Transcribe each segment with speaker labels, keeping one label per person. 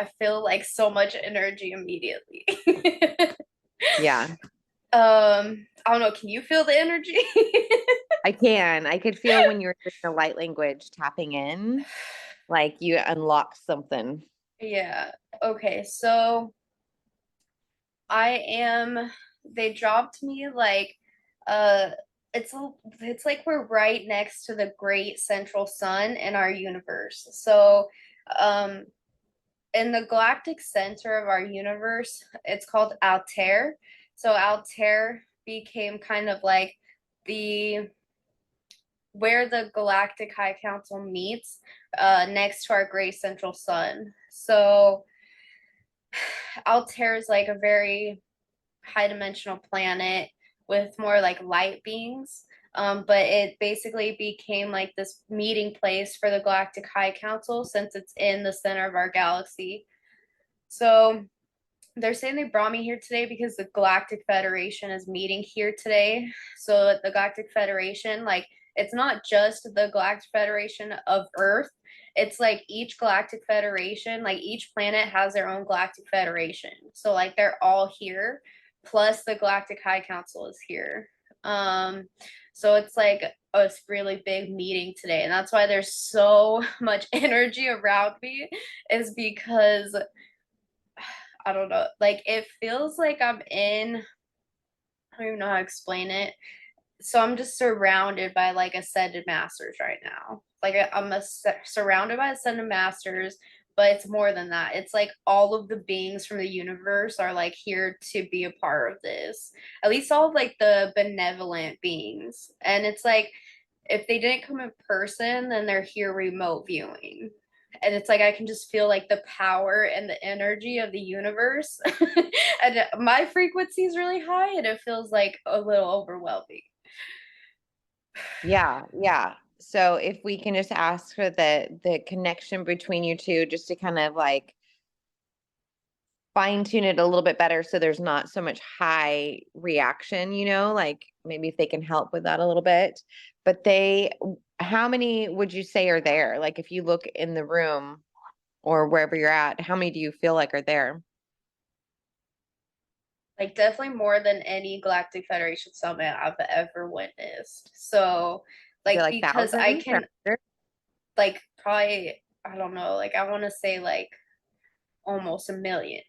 Speaker 1: I feel like so much energy immediately.
Speaker 2: Yeah,
Speaker 1: I don't know, can you feel the energy?
Speaker 2: I can. I could feel when you're doing the light language tapping in, like you unlock something.
Speaker 1: Yeah. Okay, so I am they dropped me like uh it's like we're right next to the great central sun in our universe. So um in the galactic center of our universe, it's called Altair. So Altair became kind of like the where the Galactic High Council meets next to our great central sun. So Altair is like a very high dimensional planet with more like light beings. But it basically became like this meeting place for the Galactic High Council since it's in the center of our galaxy. So they're saying they brought me here today because the Galactic Federation is meeting here today. So the Galactic Federation, like, it's not just the Galactic Federation of Earth. It's like each Galactic Federation, like each planet has their own Galactic Federation. So like they're all here, plus the Galactic High Council is here. Um, so it's like a really big meeting today, and that's why there's so much energy around me, is because I don't know. Like it feels like I'm in, I don't even know how to explain it. So I'm just surrounded by like ascended masters right now. Like surrounded by ascended masters, but it's more than that. It's like all of the beings from the universe are like here to be a part of this. At least all of like the benevolent beings. And it's like if they didn't come in person, then they're here remote viewing. And it's like I can just feel like the power and the energy of the universe. And my frequency is really high and it feels like a little overwhelming.
Speaker 2: Yeah, yeah. So if we can just ask for the connection between you two, just to kind of like fine tune it a little bit better so there's not so much high reaction, like maybe if they can help with that a little bit. But how many would you say are there? Like if you look in the room or wherever you're at, how many do you feel like are there?
Speaker 1: Like definitely more than any Galactic Federation summit I've ever witnessed. So
Speaker 2: Is it
Speaker 1: like
Speaker 2: like
Speaker 1: because I
Speaker 2: thousands or
Speaker 1: can like probably I don't know, like I want to say like almost a million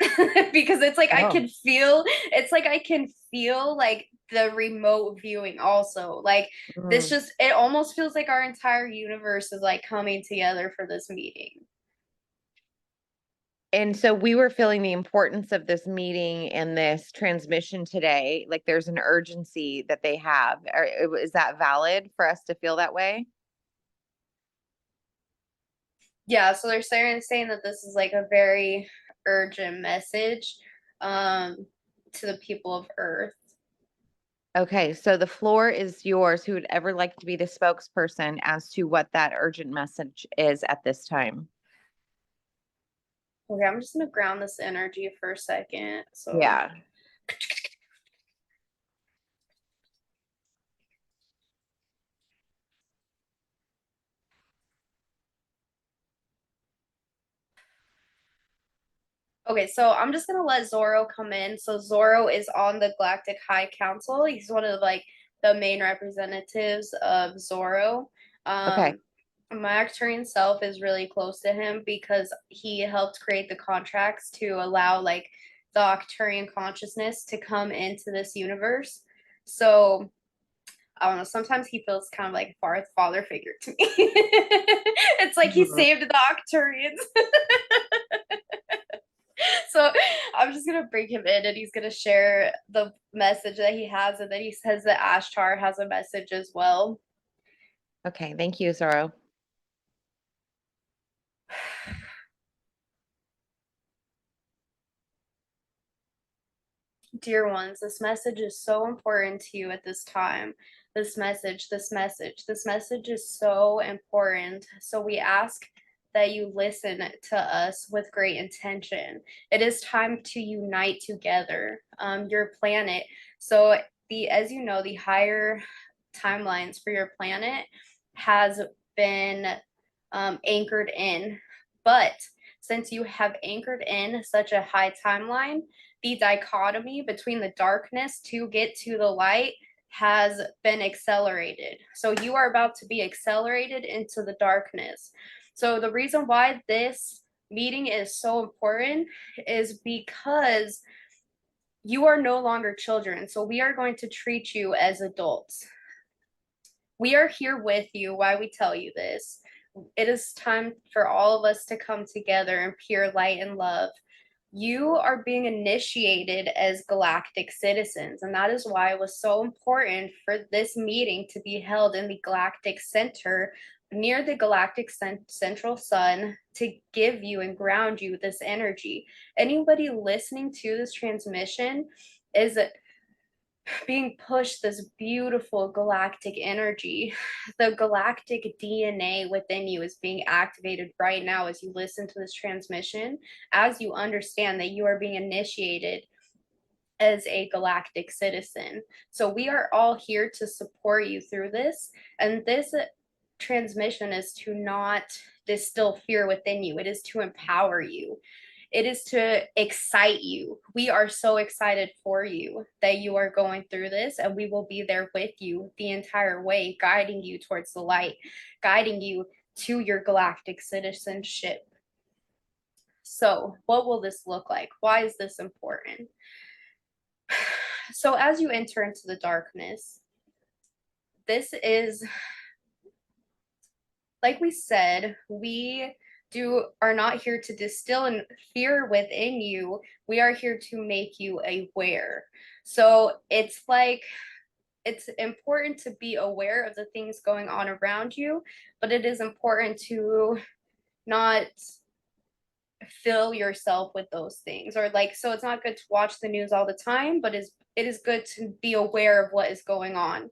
Speaker 1: because it's like I
Speaker 2: Oh.
Speaker 1: can feel it's like I can feel like the remote viewing also. Like this
Speaker 2: Mm.
Speaker 1: just it almost feels like our entire universe is like coming together for this meeting.
Speaker 2: And so we were feeling the importance of this meeting and this transmission today. Like there's an urgency that they have. Is that valid for us to feel that way?
Speaker 1: Yeah, so they're saying that this is like a very urgent message um to the people of Earth.
Speaker 2: Okay, so the floor is yours. Who would ever like to be the spokesperson as to what that urgent message is at this time?
Speaker 1: Okay, I'm just gonna ground this energy for a second. So
Speaker 2: Yeah.
Speaker 1: okay, so I'm just gonna let Zorro come in. So Zorro is on the Galactic High Council. He's one of like the main representatives of Zorro.
Speaker 2: Okay.
Speaker 1: My Arcturian self is really close to him because he helped create the contracts to allow like the Arcturian consciousness to come into this universe. So I don't know. Sometimes he feels kind of like a father figure to me. It's like he
Speaker 2: Mhm.
Speaker 1: saved the Octurians. So I'm just gonna bring him in and he's gonna share the message that he has, and then he says that Ashtar has a message as well.
Speaker 2: Okay. Thank you, Zorro.
Speaker 1: Dear ones, this message is so important to you at this time. This message is so important. So we ask that you listen to us with great intention. It is time to unite together. Your planet. So as you know, the higher timelines for your planet has been anchored in, but since you have anchored in such a high timeline, the dichotomy between the darkness to get to the light has been accelerated. So you are about to be accelerated into the darkness. So the reason why this meeting is so important is because you are no longer children. So we are going to treat you as adults. We are here with you. Why we tell you this? It is time for all of us to come together in pure light and love. You are being initiated as galactic citizens, and that is why it was so important for this meeting to be held in the Galactic Center near the Galactic Central Sun to give you and ground you this energy. Anybody listening to this transmission is being pushed this beautiful galactic energy. The galactic DNA within you is being activated right now as you listen to this transmission, as you understand that you are being initiated as a galactic citizen. So we are all here to support you through this. And this transmission is to not distill fear within you, it is to empower you. It is to excite you. We are so excited for you that you are going through this, and we will be there with you the entire way, guiding you towards the light, guiding you to your galactic citizenship. So, what will this look like? Why is this important? So, as you enter into the darkness, this is, like we said, we are not here to distill in fear within you. We are here to make you aware. So it's like, it's important to be aware of the things going on around you, but it is important to not fill yourself with those things, or like, so it's not good to watch the news all the time, but it is good to be aware of what is going on.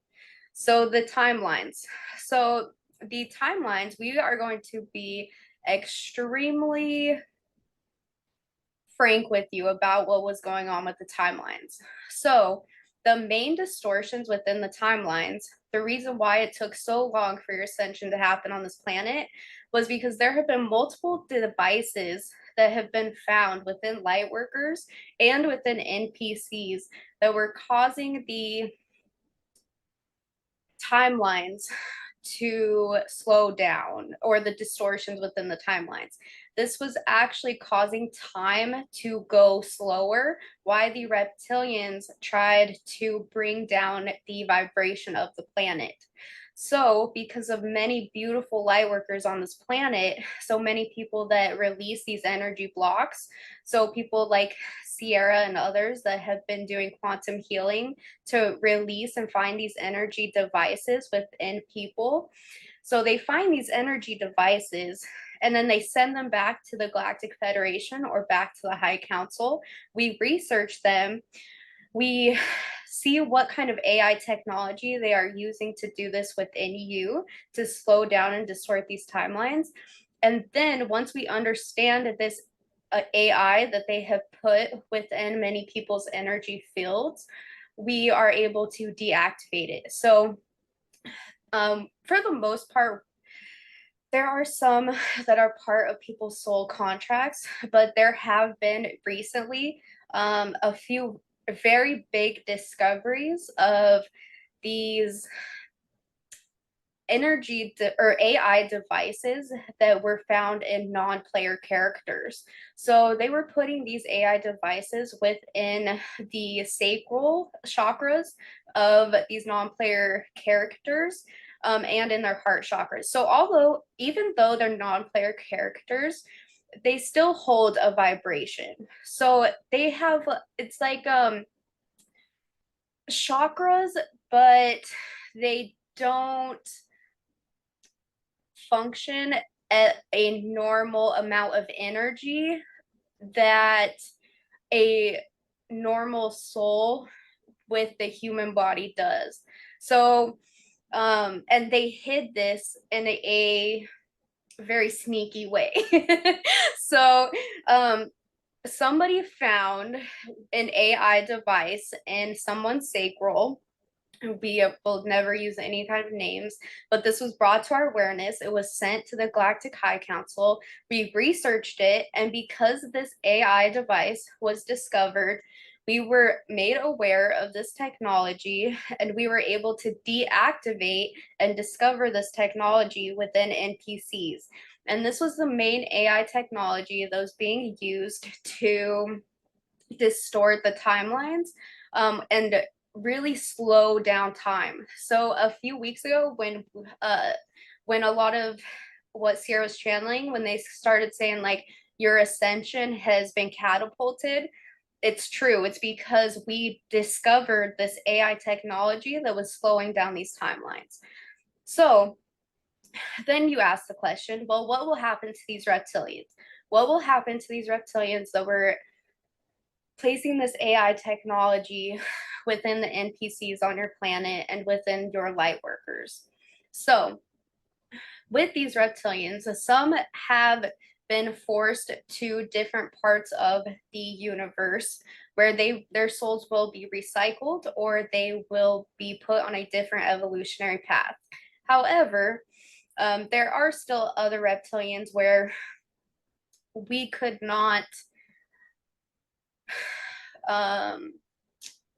Speaker 1: So the timelines. So the timelines, we are going to be extremely frank with you about what was going on with the timelines. So the main distortions within the timelines, the reason why it took so long for your ascension to happen on this planet was because there have been multiple devices that have been found within light workers and within NPCs that were causing the timelines to slow down, or the distortions within the timelines. This was actually causing time to go slower, why the reptilians tried to bring down the vibration of the planet. So because of many beautiful light workers on this planet, so many people that release these energy blocks, so people like Ceirra and others that have been doing quantum healing to release and find these energy devices within people. So they find these energy devices and then they send them back to the Galactic Federation or back to the High Council. We research them. We see what kind of AI technology they are using to do this within you to slow down and distort these timelines. And then once we understand this AI that they have put within many people's energy fields, we are able to deactivate it. So for the most part, there are some that are part of people's soul contracts, but there have been recently a few very big discoveries of these or AI devices that were found in non-player characters. So they were putting these AI devices within the sacral chakras of these non-player characters, and in their heart chakras. So even though they're non-player characters, they still hold a vibration. So they have, it's like chakras, but they don't function at a normal amount of energy that a normal soul with the human body does. So, and they hid this in a very sneaky way. So, somebody found an AI device in someone's sacral We will never use any kind of names, but this was brought to our awareness. It was sent to the Galactic High Council. We researched it, and because this AI device was discovered, we were made aware of this technology, and we were able to deactivate and discover this technology within NPCs. And this was the main AI technology that was being used to distort the timelines, and really slow down time. So a few weeks ago, when a lot of what Ceirra was channeling, when they started saying like your ascension has been catapulted, it's true. It's because we discovered this AI technology that was slowing down these timelines. So then you ask the question, well, what will happen to these reptilians? What will happen to these reptilians that were placing this AI technology within the NPCs on your planet and within your light workers? So, with these reptilians, some have been forced to different parts of the universe where their souls will be recycled or they will be put on a different evolutionary path. However, there are still other reptilians where we could not, um,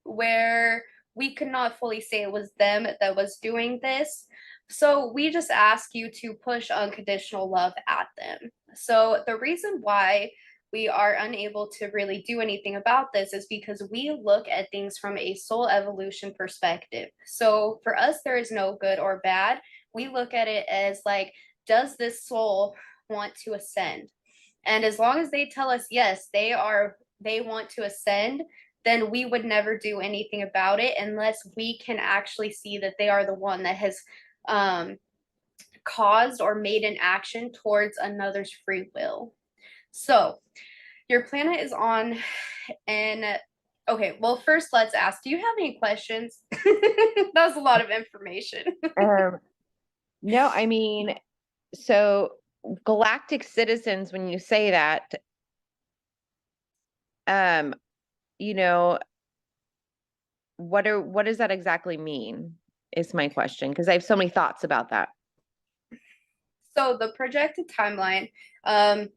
Speaker 1: where we could not fully say it was them that was doing this. So we just ask you to push unconditional love at them. So the reason why we are unable to really do anything about this is because we look at things from a soul evolution perspective. So for us, there is no good or bad. We look at it as like, does this soul want to ascend? And as long as they tell us yes, they want to ascend, then we would never do anything about it unless we can actually see that they are the one that has um, caused or made an action towards another's free will. So your planet is on an okay, well, first let's ask, do you have any questions? That was a lot of information.
Speaker 2: Um, no, I mean, so galactic citizens, when you say that, um, you know, what does that exactly mean? Is my question, because I have so many thoughts about that.
Speaker 1: So the projected timeline, um,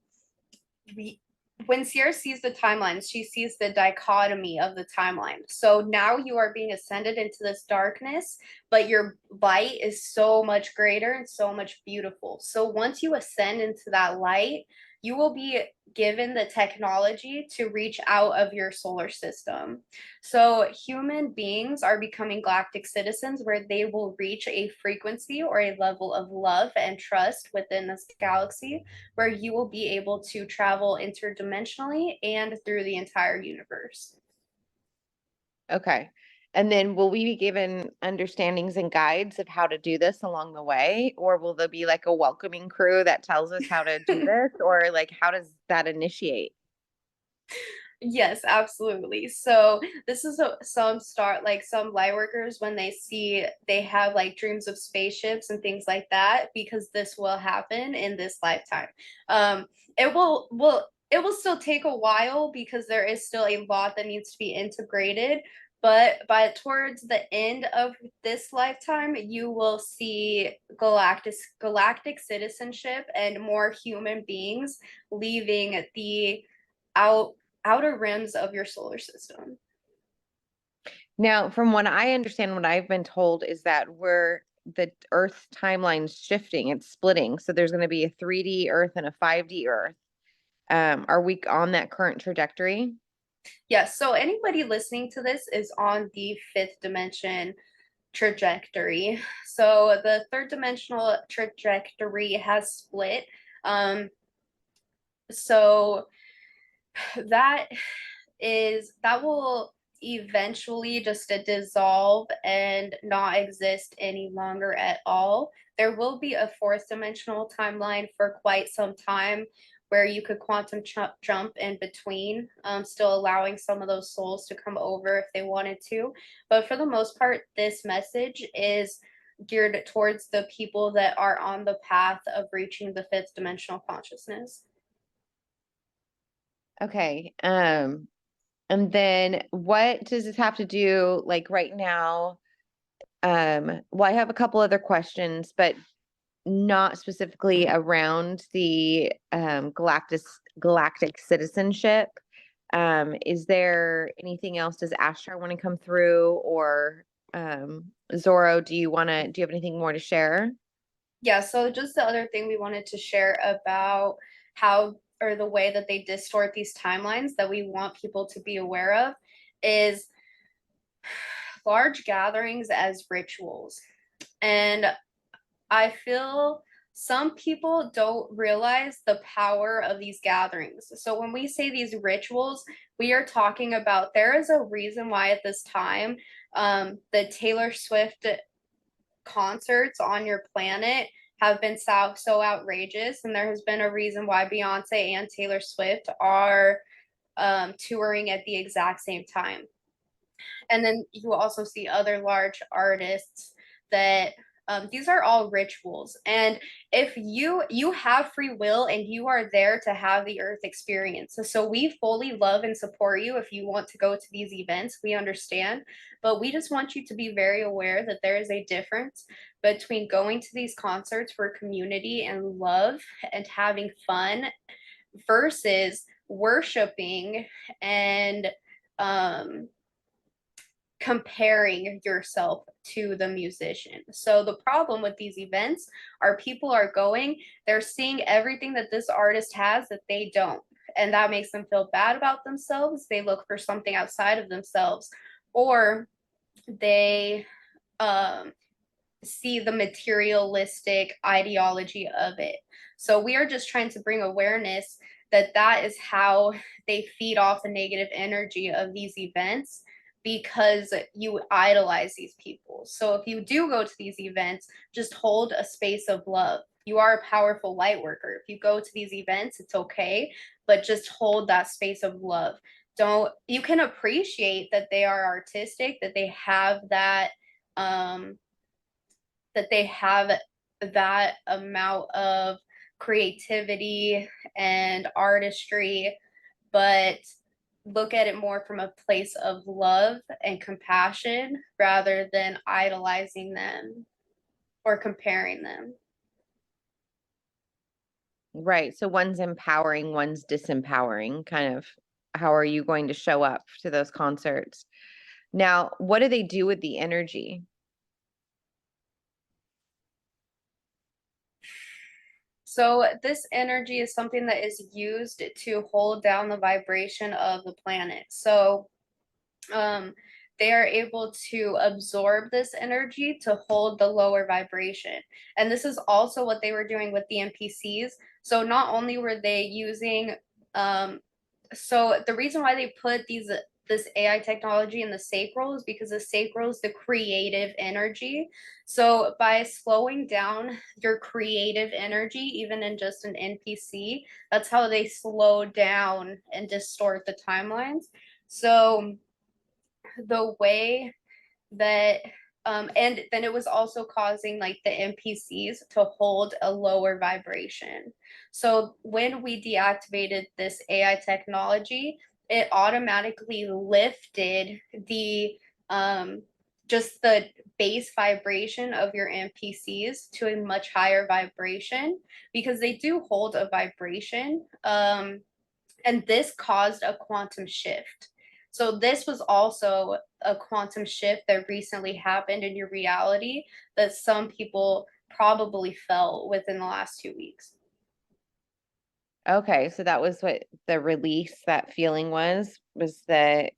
Speaker 1: we when Ceirra sees the timelines, she sees the dichotomy of the timeline. So now you are being ascended into this darkness, but your light is so much greater and so much beautiful. So once you ascend into that light, you will be given the technology to reach out of your solar system. So human beings are becoming galactic citizens where they will reach a frequency or a level of love and trust within this galaxy where you will be able to travel interdimensionally and through the entire universe.
Speaker 2: Okay. And then will we be given understandings and guides of how to do this along the way? Or will there be like a welcoming crew that tells us how to do this? Or like how does that initiate?
Speaker 1: Yes, absolutely. So this is some start like some light workers when they have like dreams of spaceships and things like that because this will happen in this lifetime. Um, it will still take a while because there is still a lot that needs to be integrated. But by towards the end of this lifetime, you will see galactic citizenship and more human beings leaving the out outer rims of your solar system.
Speaker 2: Now, from what I understand, what I've been told is that the Earth timeline's shifting, it's splitting. So there's going to be a 3D Earth and a 5D Earth. Are we on that current trajectory?
Speaker 1: Yes, so anybody listening to this is on the fifth dimension trajectory. So the third dimensional trajectory has split. Um, so that that will eventually just dissolve and not exist any longer at all. There will be a fourth dimensional timeline for quite some time where you could quantum jump in between, still allowing some of those souls to come over if they wanted to. But for the most part, this message is geared towards the people that are on the path of reaching the fifth dimensional consciousness.
Speaker 2: Okay. And then what does this have to do like right now? Well, I have a couple other questions, but not specifically around the galactic citizenship. Is there anything else? Does Astra want to come through, or Zorro, do you have anything more to share?
Speaker 1: Yeah, so just the other thing we wanted to share about how or the way that they distort these timelines that we want people to be aware of is large gatherings as rituals. And I feel some people don't realize the power of these gatherings. So when we say these rituals, we are talking about there is a reason why at this time the Taylor Swift concerts on your planet have been so outrageous, and there has been a reason why Beyonce and Taylor Swift are touring at the exact same time. And then you also see other large artists that these are all rituals. And if you have free will and you are there to have the earth experience, so we fully love and support you. If you want to go to these events, we understand, but we just want you to be very aware that there is a difference between going to these concerts for community and love and having fun versus worshiping and um comparing yourself to the musician. So the problem with these events are people are going, they're seeing everything that this artist has that they don't. And that makes them feel bad about themselves. They look for something outside of themselves, or they um, see the materialistic ideology of it. So we are just trying to bring awareness that that is how they feed off the negative energy of these events because you idolize these people. So if you do go to these events, just hold a space of love. You are a powerful light worker. If you go to these events, it's okay, but just hold that space of love. Don't you can appreciate that they are artistic, that they have um that amount of creativity and artistry, but look at it more from a place of love and compassion rather than idolizing them or comparing them.
Speaker 2: Right. So one's empowering, one's disempowering, kind of. How are you going to show up to those concerts? Now, what do they do with the energy?
Speaker 1: So this energy is something that is used to hold down the vibration of the planet. So um, they are able to absorb this energy to hold the lower vibration. And this is also what they were doing with the NPCs. So not only were they using, so the reason why they put this AI technology in the sacral is because the sacral is the creative energy. So by slowing down your creative energy, even in just an NPC, that's how they slow down and distort the timelines. So the way that and then it was also causing like the NPCs to hold a lower vibration. So when we deactivated this AI technology, it automatically lifted the um just the base vibration of your NPCs to a much higher vibration because they do hold a vibration. And this caused a quantum shift. So this was also a quantum shift that recently happened in your reality that some people probably felt within the last 2 weeks.
Speaker 2: Okay, so that was what the release, that feeling was the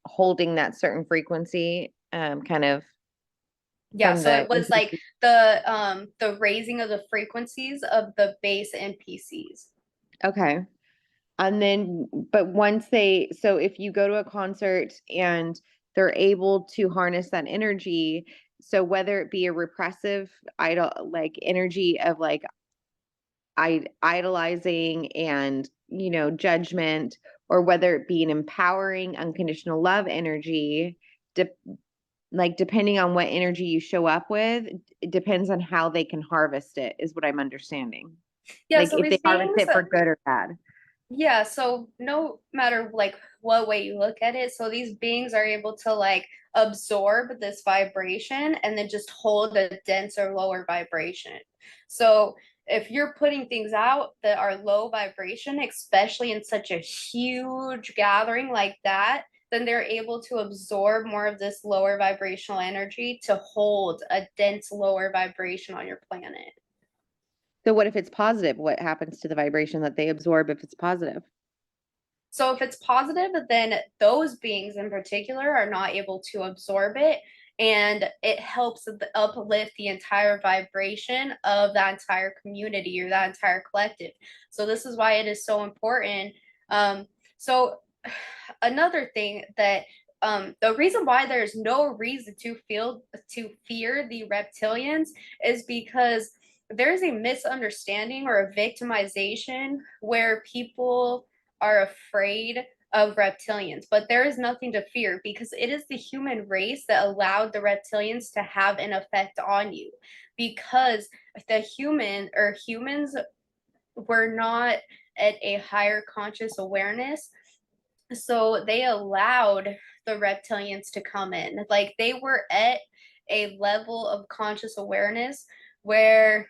Speaker 2: holding that certain frequency, kind of
Speaker 1: Yeah,
Speaker 2: from
Speaker 1: so
Speaker 2: the
Speaker 1: it was like the raising of the frequencies of the base NPCs.
Speaker 2: okay. And then, but once so if you go to a concert and they're able to harness that energy, so whether it be a repressive idol, like energy of like idolizing and, judgment, or whether it be an empowering, unconditional love energy, de- like depending on what energy you show up with, it depends on how they can harvest it, is what I'm understanding.
Speaker 1: Yeah,
Speaker 2: Like
Speaker 1: so
Speaker 2: if they
Speaker 1: these
Speaker 2: harvest
Speaker 1: beings
Speaker 2: it for good or bad.
Speaker 1: Yeah, so no matter like what way you look at it, so these beings are able to like absorb this vibration and then just hold a denser, lower vibration. So if you're putting things out that are low vibration, especially in such a huge gathering like that, then they're able to absorb more of this lower vibrational energy to hold a dense lower vibration on your planet.
Speaker 2: So what if it's positive? What happens to the vibration that they absorb if it's positive?
Speaker 1: So if it's positive, then those beings in particular are not able to absorb it, and it helps uplift the entire vibration of that entire community or that entire collective. So this is why it is so important. So another thing that the reason why there's no reason to fear the reptilians is because there's a misunderstanding or a victimization where people are afraid of reptilians, but there is nothing to fear because it is the human race that allowed the reptilians to have an effect on you, because humans were not at a higher conscious awareness, so they allowed the reptilians to come in. Like they were at a level of conscious awareness where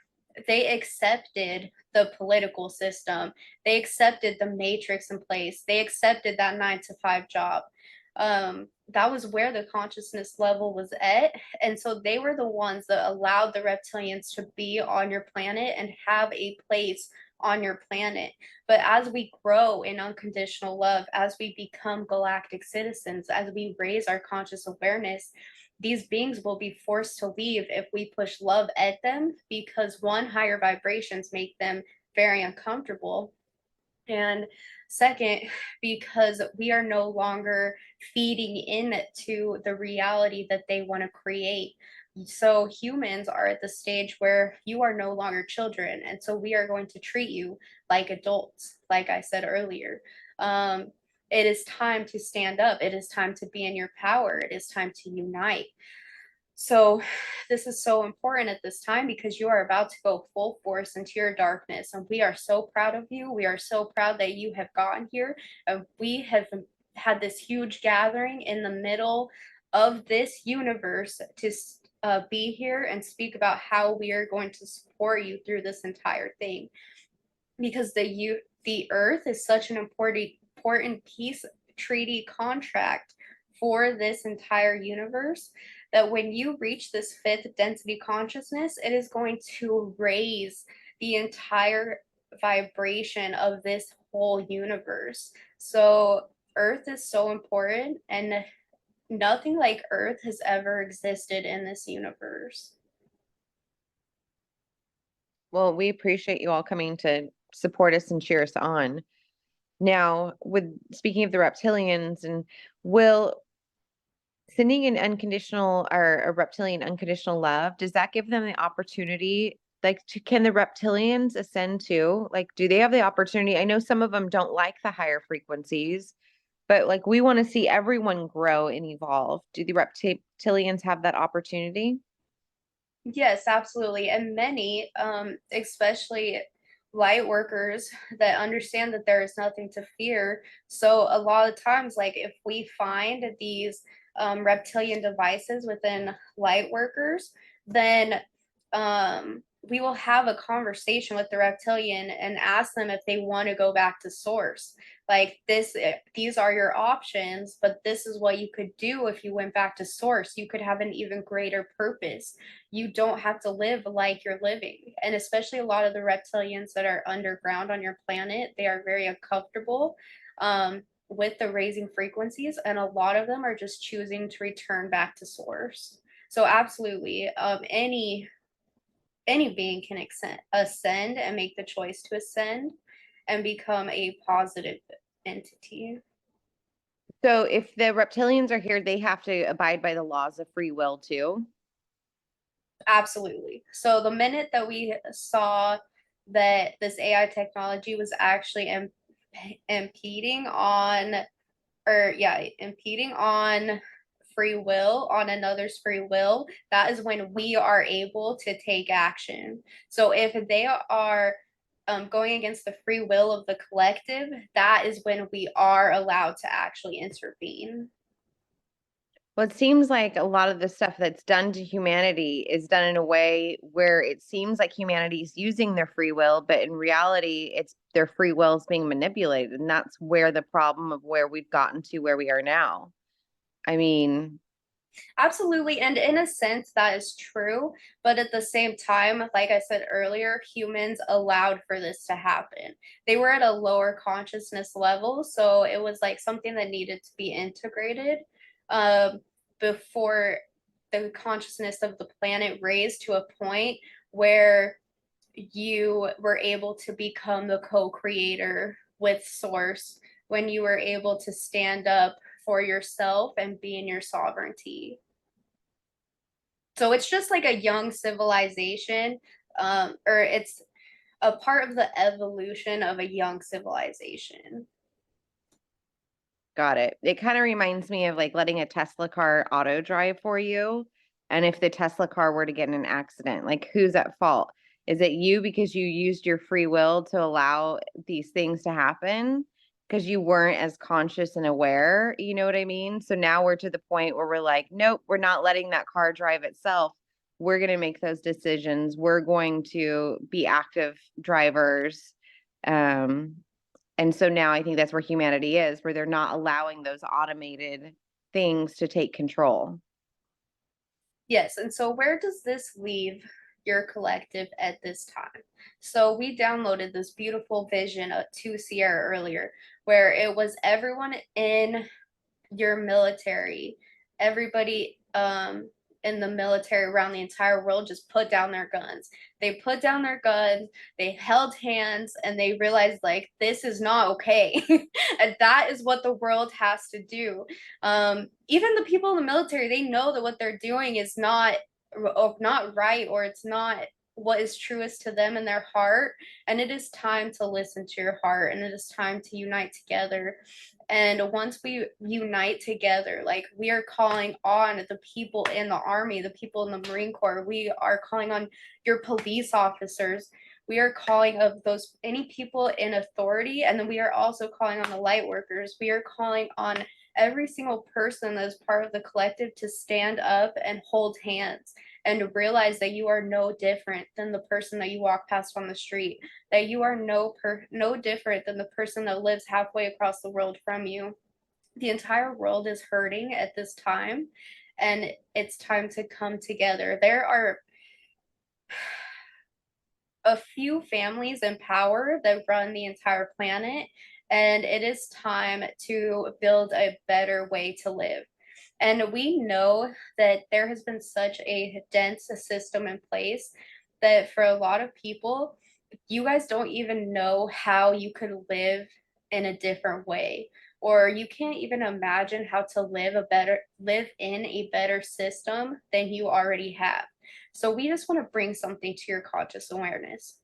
Speaker 1: they accepted the political system, they accepted the matrix in place, they accepted that 9 to 5 job. That was where the consciousness level was at, and so they were the ones that allowed the reptilians to be on your planet and have a place on your planet. But as we grow in unconditional love, as we become galactic citizens, as we raise our conscious awareness, these beings will be forced to leave if we push love at them, because one, higher vibrations make them very uncomfortable. And second, because we are no longer feeding into the reality that they want to create. So humans are at the stage where you are no longer children. And so we are going to treat you like adults, like I said earlier. It is time to stand up. It is time to be in your power. It is time to unite. So this is so important at this time because you are about to go full force into your darkness. And we are so proud of you. We are so proud that you have gotten here. We have had this huge gathering in the middle of this universe to be here and speak about how we are going to support you through this entire thing. Because the earth is such an important peace treaty contract for this entire universe, that when you reach this fifth density consciousness, it is going to raise the entire vibration of this whole universe. So earth is so important, and nothing like earth has ever existed in this universe.
Speaker 2: Well, we appreciate you all coming to support us and cheer us on. Now, with speaking of the reptilians, and will sending an unconditional or a reptilian unconditional love, does that give them the opportunity? Like, can the reptilians ascend too? Like, do they have the opportunity? I know some of them don't like the higher frequencies, but like, we want to see everyone grow and evolve. Do the reptilians have that opportunity?
Speaker 1: Yes, absolutely. And many, especially light workers that understand that there is nothing to fear. So a lot of times, like if we find these reptilian devices within light workers, then we will have a conversation with the reptilian and ask them if they want to go back to source. Like these are your options, but this is what you could do if you went back to source. You could have an even greater purpose. You don't have to live like you're living. And especially a lot of the reptilians that are underground on your planet, they are very uncomfortable with the raising frequencies, and a lot of them are just choosing to return back to source. So absolutely, any being can ascend and make the choice to ascend and become a positive entity.
Speaker 2: So if the reptilians are here, they have to abide by the laws of free will too.
Speaker 1: Absolutely. So the minute that we saw that this AI technology was actually impeding on, impeding on free will, on another's free will, that is when we are able to take action. So if they are going against the free will of the collective, that is when we are allowed to actually intervene.
Speaker 2: Well, it seems like a lot of the stuff that's done to humanity is done in a way where it seems like humanity is using their free will, but in reality, it's their free will is being manipulated. And that's where the problem of where we've gotten to where we are now. I mean,
Speaker 1: Absolutely. And in a sense, that is true. But at the same time, like I said earlier, humans allowed for this to happen. They were at a lower consciousness level. So it was like something that needed to be integrated um, before the consciousness of the planet raised to a point where you were able to become the co-creator with source, when you were able to stand up for yourself and be in your sovereignty. So it's just like a young civilization, or it's a part of the evolution of a young civilization.
Speaker 2: got it. It kind of reminds me of like letting a Tesla car auto drive for you. And if the Tesla car were to get in an accident, like who's at fault? Is it you because you used your free will to allow these things to happen? Because you weren't as conscious and aware, you know what I mean? So now we're to the point where we're like, nope, we're not letting that car drive itself. We're going to make those decisions. We're going to be active drivers. Um, and so now I think that's where humanity is, where they're not allowing those automated things to take control.
Speaker 1: Yes, and so where does this leave your collective at this time? So we downloaded this beautiful vision to Ceirra earlier, where it was everyone in your military, everybody in the military around the entire world just put down their guns. They put down their guns, they held hands, and they realized like this is not okay. And that is what the world has to do. Even the people in the military, they know that what they're doing is not right, or it's not what is truest to them in their heart. And it is time to listen to your heart, and it is time to unite together. And once we unite together, like we are calling on the people in the Army, the people in the Marine Corps, we are calling on your police officers, we are calling of those any people in authority, and then we are also calling on the light workers. We are calling on every single person that is part of the collective to stand up and hold hands and realize that you are no different than the person that you walk past on the street, that you are no different than the person that lives halfway across the world from you. The entire world is hurting at this time, and it's time to come together. There are a few families in power that run the entire planet, and it is time to build a better way to live. And we know that there has been such a dense system in place that for a lot of people, you guys don't even know how you could live in a different way, or you can't even imagine how to live in a better system than you already have. So we just want to bring something to your conscious awareness.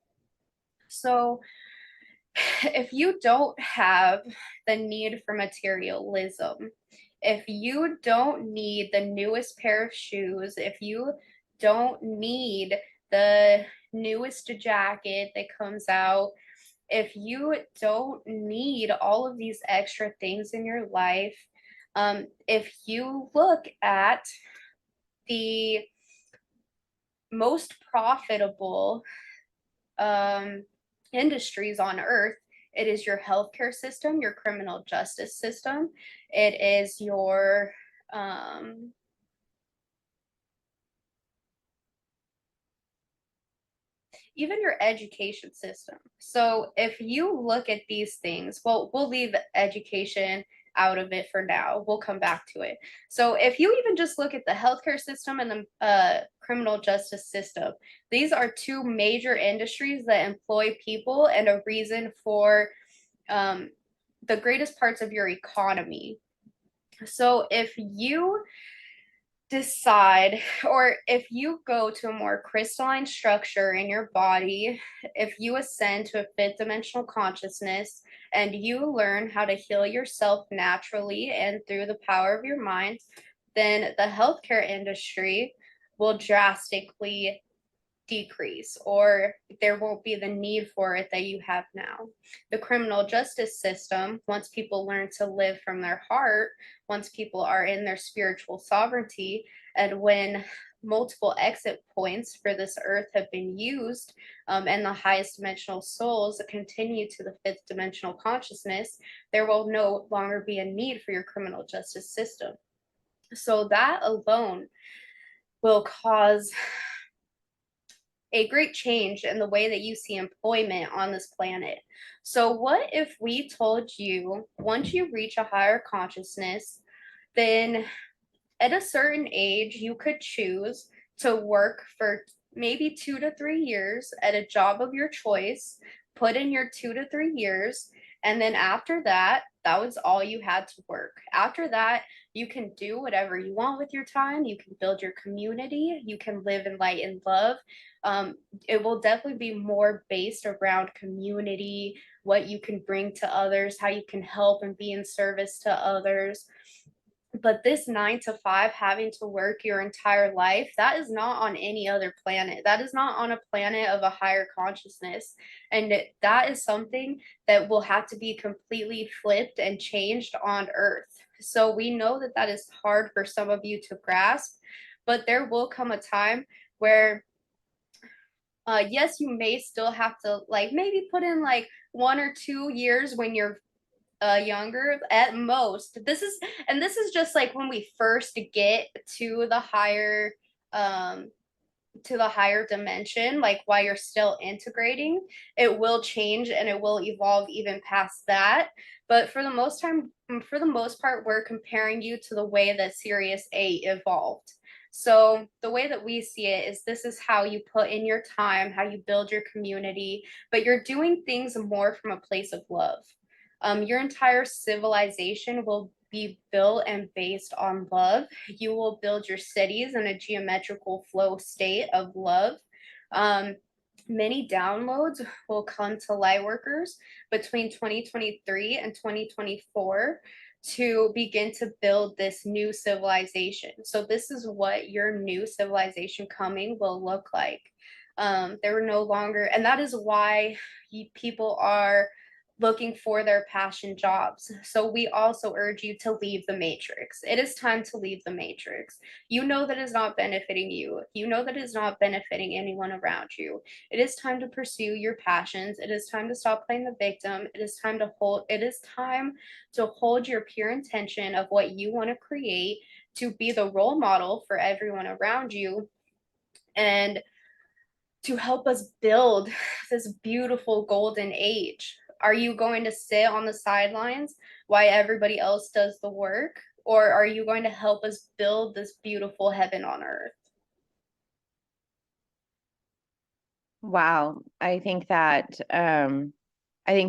Speaker 1: So if you don't have the need for materialism, if you don't need the newest pair of shoes, if you don't need the newest jacket that comes out, if you don't need all of these extra things in your life, if you look at the most profitable um, industries on earth, it is your healthcare system, your criminal justice system, it is your even your education system. So if you look at these things, well, we'll leave education out of it for now. We'll come back to it. So if you even just look at the healthcare system and the criminal justice system, these are two major industries that employ people and a reason for the greatest parts of your economy. So if you decide, or if you go to a more crystalline structure in your body, if you ascend to a fifth dimensional consciousness and you learn how to heal yourself naturally and through the power of your mind, then the healthcare industry will drastically decrease, or there won't be the need for it that you have now. The criminal justice system, once people learn to live from their heart, once people are in their spiritual sovereignty, and when multiple exit points for this earth have been used, and the highest dimensional souls continue to the fifth dimensional consciousness, there will no longer be a need for your criminal justice system. So that alone will cause a great change in the way that you see employment on this planet. So, what if we told you once you reach a higher consciousness, then at a certain age, you could choose to work for maybe 2 to 3 years at a job of your choice, put in your 2 to 3 years, and then after that, that was all you had to work. After that, you can do whatever you want with your time. You can build your community. You can live in light and love. It will definitely be more based around community, what you can bring to others, how you can help and be in service to others. But this 9 to 5, having to work your entire life, that is not on any other planet. That is not on a planet of a higher consciousness. And that is something that will have to be completely flipped and changed on Earth. So we know that that is hard for some of you to grasp, but there will come a time where yes, you may still have to like maybe put in like 1 or 2 years when you're younger at most. This is just like when we first get um to the higher dimension, like while you're still integrating, it will change and it will evolve even past that. But for the most part, we're comparing you to the way that Sirius A evolved. So the way that we see it is this is how you put in your time, how you build your community, but you're doing things more from a place of love. Your entire civilization will be built and based on love. You will build your cities in a geometrical flow state of love. Um, Many downloads will come to lightworkers between 2023 and 2024 to begin to build this new civilization. So this is what your new civilization coming will look like. There were no longer, and that is why people are looking for their passion jobs. So we also urge you to leave the matrix. It is time to leave the matrix. You know that is not benefiting you. You know that is not benefiting anyone around you. It is time to pursue your passions. It is time to stop playing the victim. It is time to hold your pure intention of what you want to create, to be the role model for everyone around you, and to help us build this beautiful golden age. Are you going to sit on the sidelines while everybody else does the work? Or are you going to help us build this beautiful heaven on earth?
Speaker 2: Wow. I think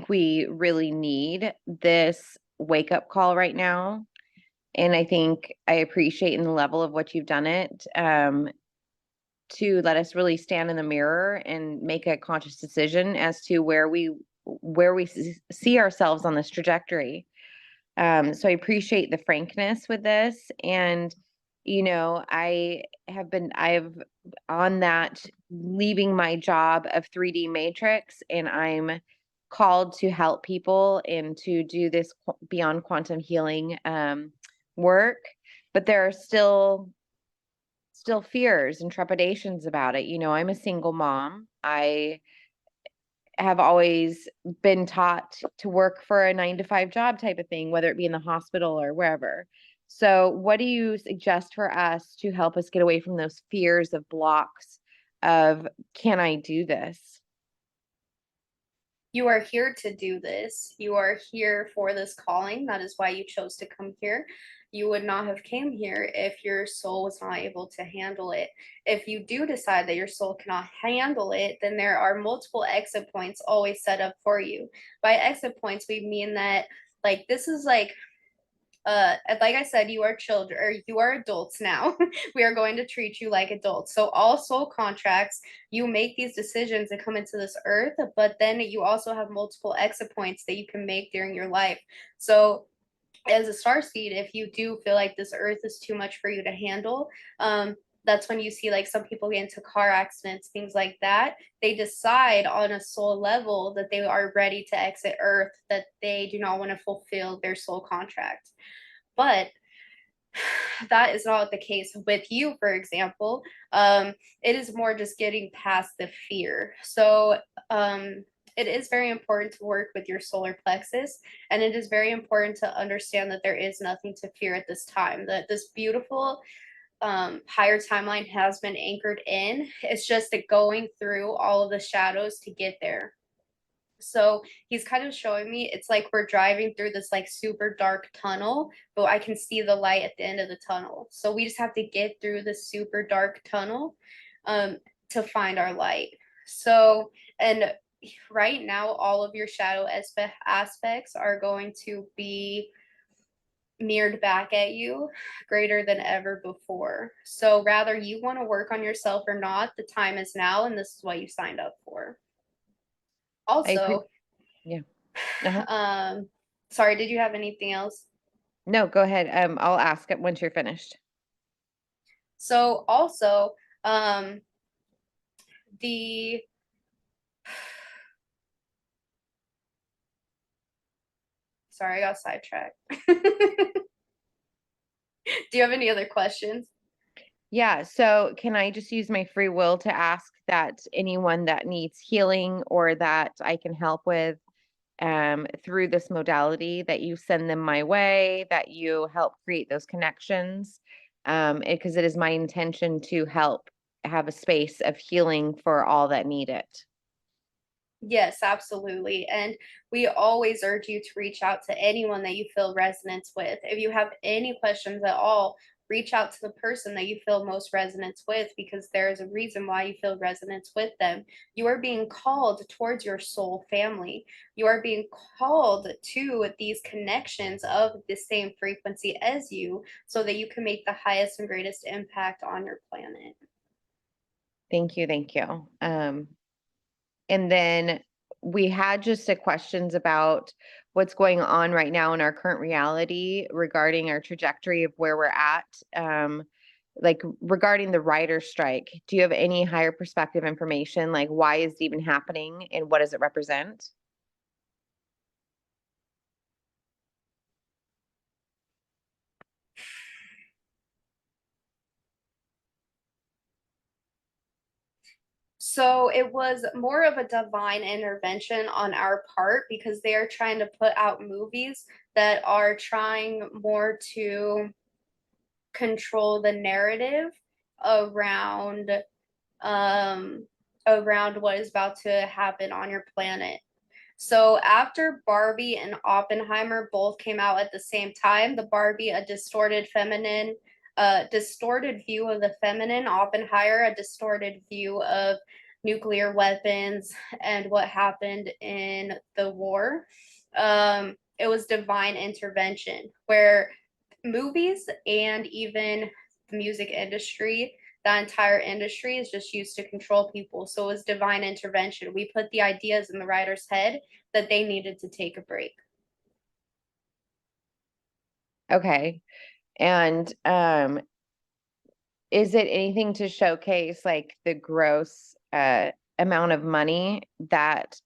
Speaker 2: we really need this wake up call right now. And I think I appreciate in the level of what you've done it, to let us really stand in the mirror and make a conscious decision as to where we see ourselves on this trajectory. So I appreciate the frankness with this. And, I've on that leaving my job of 3D Matrix, and I'm called to help people and to do this beyond quantum healing work. But there are still fears and trepidations about it. I'm a single mom. I have always been taught to work for a 9 to 5 job type of thing, whether it be in the hospital or wherever. So, what do you suggest for us to help us get away from those fears of blocks of, can I do this?
Speaker 1: You are here to do this. You are here for this calling. That is why you chose to come here. You would not have came here if your soul was not able to handle it. If you do decide that your soul cannot handle it, then there are multiple exit points always set up for you. By exit points, we mean that like this is like I said, you are children, or you are adults now. We are going to treat you like adults. So all soul contracts, you make these decisions and come into this earth, but then you also have multiple exit points that you can make during your life. So as a star seed, if you do feel like this earth is too much for you to handle, That's when you see like some people get into car accidents, things like that. They decide on a soul level that they are ready to exit Earth, that they do not want to fulfill their soul contract. But that is not the case with you, for example. It is more just getting past the fear. So, it is very important to work with your solar plexus, and it is very important to understand that there is nothing to fear at this time, that this beautiful higher timeline has been anchored in. It's just that going through all of the shadows to get there. So he's kind of showing me it's like we're driving through this like super dark tunnel, but I can see the light at the end of the tunnel. So we just have to get through the super dark tunnel um, to find our light. So, and right now, all of your shadow aspects are going to be mirrored back at you greater than ever before. So, rather you want to work on yourself or not, the time is now, and this is what you signed up for.
Speaker 2: I appreciate,
Speaker 1: Also,
Speaker 2: yeah. Uh-huh.
Speaker 1: Um, sorry, did you have anything else?
Speaker 2: No, go ahead. I'll ask it once you're finished.
Speaker 1: So also, um, the sorry, I got sidetracked. Do you have any other questions?
Speaker 2: Yeah. So can I just use my free will to ask that anyone that needs healing or that I can help with through this modality, that you send them my way, that you help create those connections? Because it is my intention to help have a space of healing for all that need it.
Speaker 1: Yes, absolutely. And we always urge you to reach out to anyone that you feel resonance with. If you have any questions at all, reach out to the person that you feel most resonance with, because there is a reason why you feel resonance with them. You are being called towards your soul family. You are being called to these connections of the same frequency as you so that you can make the highest and greatest impact on your planet.
Speaker 2: Thank you. Thank you. And then we had just a questions about what's going on right now in our current reality regarding our trajectory of where we're at. Like regarding the writer's strike, do you have any higher perspective information? Like why is it even happening and what does it represent?
Speaker 1: So it was more of a divine intervention on our part because they are trying to put out movies that are trying more to control the narrative around um around what is about to happen on your planet. So after Barbie and Oppenheimer both came out at the same time, the Barbie, a distorted feminine, distorted view of the feminine, Oppenheimer, a distorted view of nuclear weapons and what happened in the war. It was divine intervention where movies and even the music industry, that entire industry is just used to control people. So it was divine intervention. We put the ideas in the writer's head that they needed to take a break.
Speaker 2: Okay. And is it anything to showcase like the gross amount of money that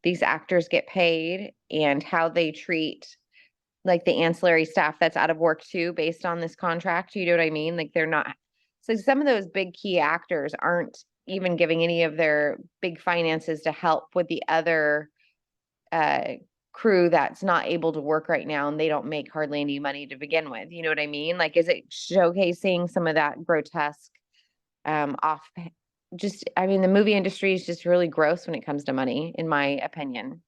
Speaker 2: these actors get paid and how they treat like the ancillary staff that's out of work too based on this contract? You know what I mean? Like they're not, so some of those big key actors aren't even giving any of their big finances to help with the other uh crew that's not able to work right now, and they don't make hardly any money to begin with. You know what I mean? Like is it showcasing some of that grotesque off, just I mean the movie industry is just really gross when it comes to money, in my opinion.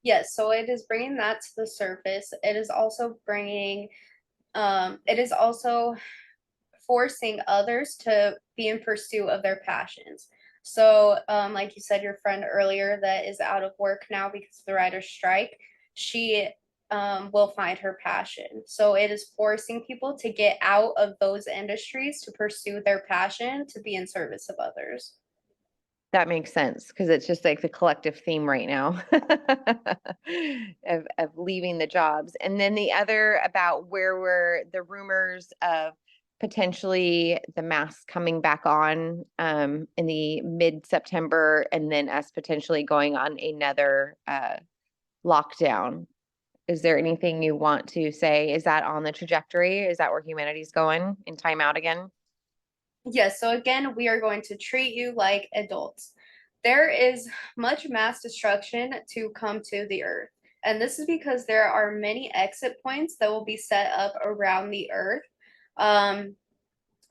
Speaker 1: Yes, so it is bringing that to the surface. It is also forcing others to be in pursuit of their passions. So, like you said, your friend earlier that is out of work now because of the writer's strike, she will find her passion. So it is forcing people to get out of those industries to pursue their passion to be in service of others.
Speaker 2: That makes sense because it's just like the collective theme right now of leaving the jobs. And then the other about where were the rumors of potentially the masks coming back on in the mid-September, and then us potentially going on another lockdown. Is there anything you want to say? Is that on the trajectory? Is that where humanity's going in timeout again?
Speaker 1: Yes, so again, we are going to treat you like adults. There is much mass destruction to come to the earth. And this is because there are many exit points that will be set up around the earth. Um,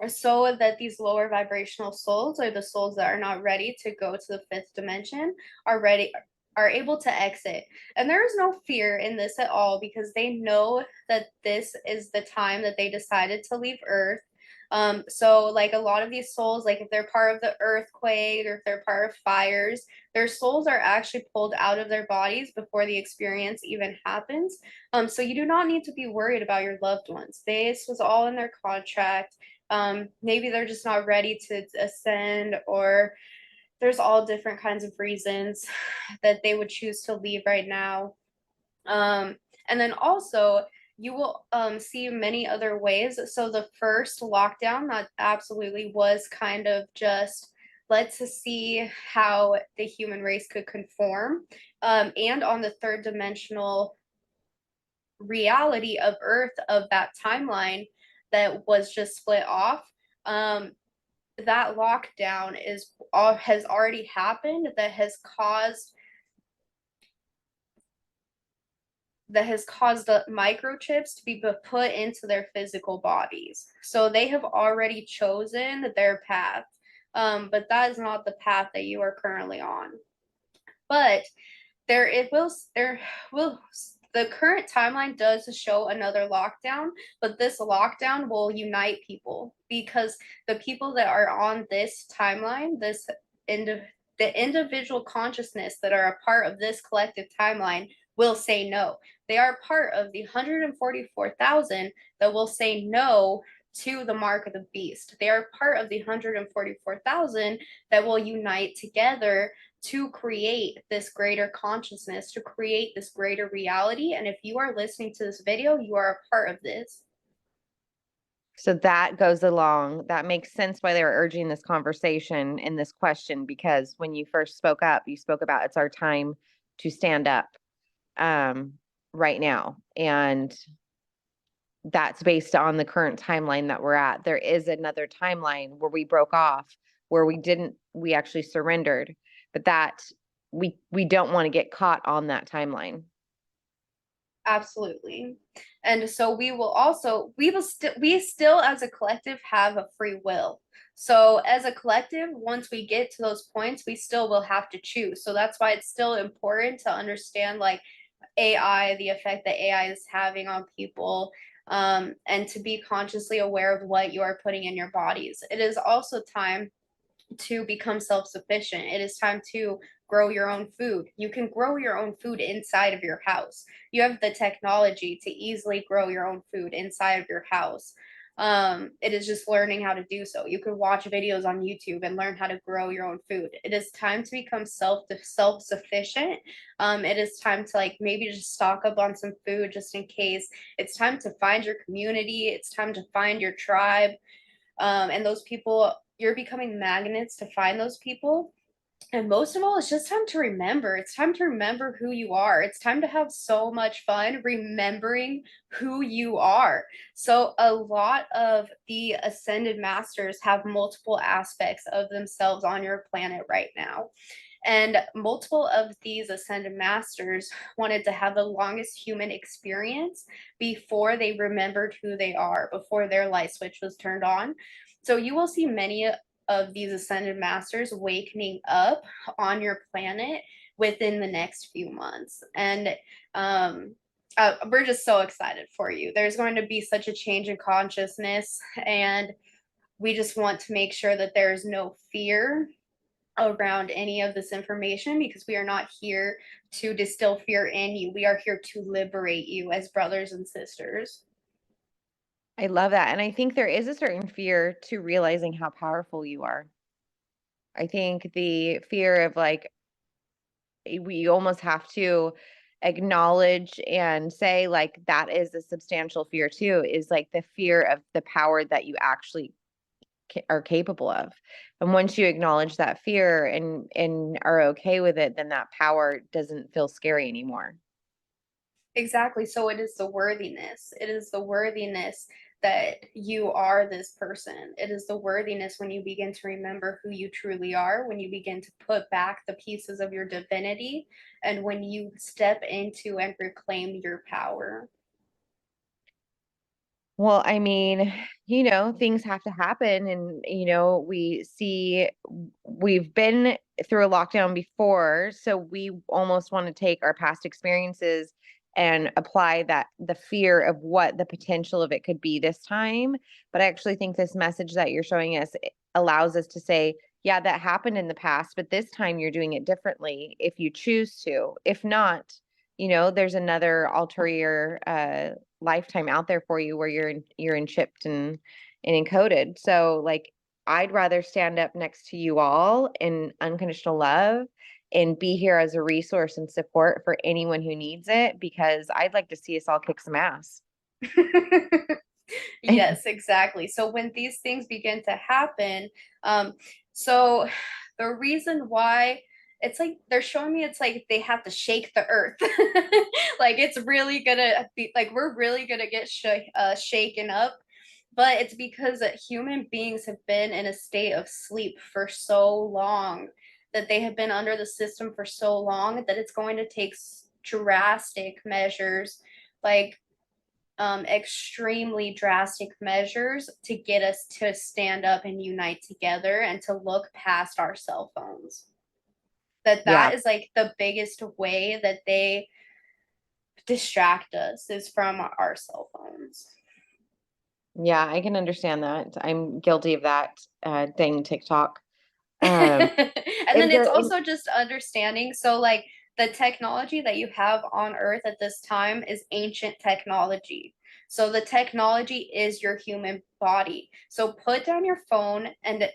Speaker 1: so that these lower vibrational souls, or the souls that are not ready to go to the fifth dimension, are able to exit. And there is no fear in this at all, because they know that this is the time that they decided to leave Earth. So like a lot of these souls, like if they're part of the earthquake or if they're part of fires, their souls are actually pulled out of their bodies before the experience even happens. So you do not need to be worried about your loved ones. This was all in their contract. Maybe they're just not ready to ascend, or there's all different kinds of reasons that they would choose to leave right now. And then also, you will see many other ways. So the first lockdown, that absolutely was kind of just let's see how the human race could conform. And on the third dimensional reality of Earth, of that timeline that was just split off, that lockdown has already happened, that has caused the microchips to be put into their physical bodies. So they have already chosen their path. But that is not the path that you are currently on. But there will the current timeline does show another lockdown, but this lockdown will unite people, because the people that are on this timeline, the individual consciousness that are a part of this collective timeline, will say no. They are part of the 144,000 that will say no to the mark of the beast. They are part of the 144,000 that will unite together to create this greater consciousness, to create this greater reality. And if you are listening to this video, you are a part of this.
Speaker 2: So that goes along. That makes sense why they were urging this conversation and this question, because when you first spoke up, you spoke about it's our time to stand up right now. And that's based on the current timeline that we're at. There is another timeline where we broke off, where we actually surrendered, but that we don't want to get caught on that timeline.
Speaker 1: Absolutely. And so we still as a collective have a free will. So as a collective, once we get to those points, we still will have to choose. So that's why it's still important to understand like AI, the effect that AI is having on people, and to be consciously aware of what you are putting in your bodies. It is also time to become self-sufficient. It is time to grow your own food. You can grow your own food inside of your house. You have the technology to easily grow your own food inside of your house. It is just learning how to do so. You can watch videos on YouTube and learn how to grow your own food. It is time to become self-sufficient. It is time to like maybe just stock up on some food just in case. It's time to find your community. It's time to find your tribe. And those people, you're becoming magnets to find those people. And most of all, it's just time to remember. It's time to remember who you are. It's time to have so much fun remembering who you are. So, a lot of the ascended masters have multiple aspects of themselves on your planet right now. And multiple of these ascended masters wanted to have the longest human experience before they remembered who they are, before their light switch was turned on. So you will see many of these ascended masters wakening up on your planet within the next few months. And we're just so excited for you. There's going to be such a change in consciousness, and we just want to make sure that there is no fear around any of this information, because we are not here to distill fear in you. We are here to liberate you as brothers and sisters.
Speaker 2: I love that. And I think there is a certain fear to realizing how powerful you are. I think the fear of like, we almost have to acknowledge and say like that is a substantial fear too, is like the fear of the power that you actually are capable of. And once you acknowledge that fear and are okay with it, then that power doesn't feel scary anymore.
Speaker 1: Exactly. So it is the worthiness. It is the worthiness that you are this person. It is the worthiness when you begin to remember who you truly are, when you begin to put back the pieces of your divinity, and when you step into and reclaim your power.
Speaker 2: Well, I mean, things have to happen. And, we've been through a lockdown before. So we almost want to take our past experiences and apply the fear of what the potential of it could be this time. But I actually think this message that you're showing us allows us to say, yeah, that happened in the past, but this time you're doing it differently if you choose to. If not, there's another ulterior lifetime out there for you where you're in chipped and encoded. So like I'd rather stand up next to you all in unconditional love and be here as a resource and support for anyone who needs it, because I'd like to see us all kick some ass.
Speaker 1: Yes, exactly. So when these things begin to happen, so the reason why it's like they're showing me it's like they have to shake the earth. Like it's really gonna be like we're really gonna get shaken up, but it's because human beings have been in a state of sleep for so long, that they have been under the system for so long, that it's going to take drastic measures, like extremely drastic measures to get us to stand up and unite together and to look past our cell phones. That
Speaker 2: Yeah.
Speaker 1: is like the biggest way that they distract us is from our cell phones.
Speaker 2: Yeah, I can understand that. I'm guilty of that. Dang TikTok. Um,
Speaker 1: And
Speaker 2: is
Speaker 1: then it's
Speaker 2: there any
Speaker 1: also just understanding. So, like, the technology that you have on Earth at this time is ancient technology. So, the technology is your human body. So, put down your phone and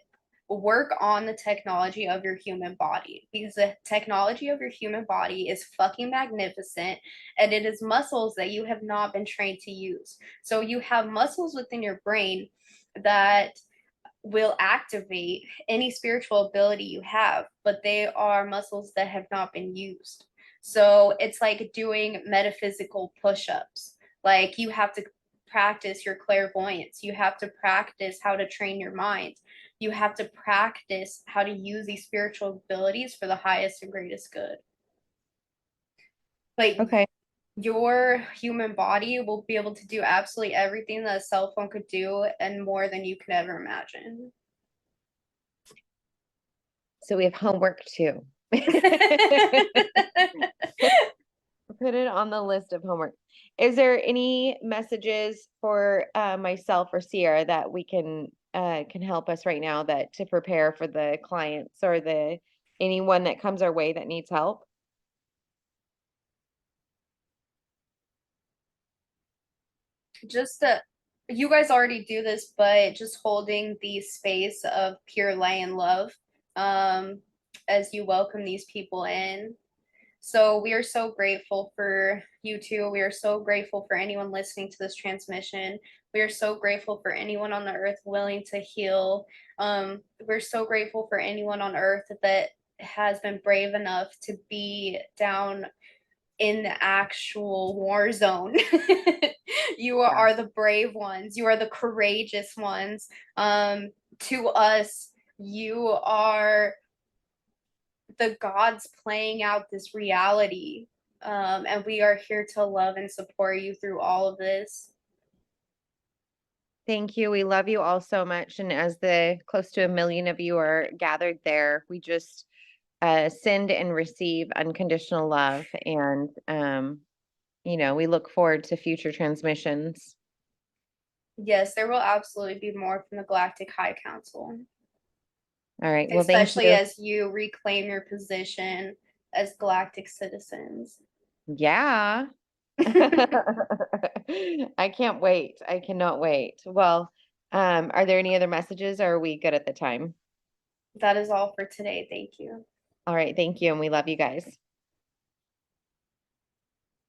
Speaker 1: work on the technology of your human body, because the technology of your human body is fucking magnificent, and it is muscles that you have not been trained to use. So, you have muscles within your brain that will activate any spiritual ability you have, but they are muscles that have not been used. So it's like doing metaphysical push ups. Like you have to practice your clairvoyance, you have to practice how to train your mind, you have to practice how to use these spiritual abilities for the highest and greatest good. Like
Speaker 2: Okay.
Speaker 1: your human body will be able to do absolutely everything that a cell phone could do and more than you could ever imagine.
Speaker 2: So we have homework too. Put it on the list of homework. Is there any messages for myself or Ceirra that we can help us right now that to prepare for the clients or the anyone that comes our way that needs help?
Speaker 1: Just you guys already do this, but just holding the space of pure light and love um as you welcome these people in. So we are so grateful for you two. We are so grateful for anyone listening to this transmission. We are so grateful for anyone on the earth willing to heal. We're so grateful for anyone on earth that has been brave enough to be down in the actual war zone. You
Speaker 2: Yeah.
Speaker 1: are the brave ones. You are the courageous ones. To us, you are the gods playing out this reality. And we are here to love and support you through all of this.
Speaker 2: Thank you. We love you all so much. And as the close to 1 million of you are gathered there, we just send and receive unconditional love. And, we look forward to future transmissions.
Speaker 1: Yes, there will absolutely be more from the Galactic High Council,
Speaker 2: All right. Well, thank
Speaker 1: especially
Speaker 2: you.
Speaker 1: as you reclaim your position as galactic citizens.
Speaker 2: Yeah. I can't wait. I cannot wait. Well, are there any other messages or are we good at the time?
Speaker 1: That is all for today. Thank you.
Speaker 2: All right. Thank you. And we love you guys.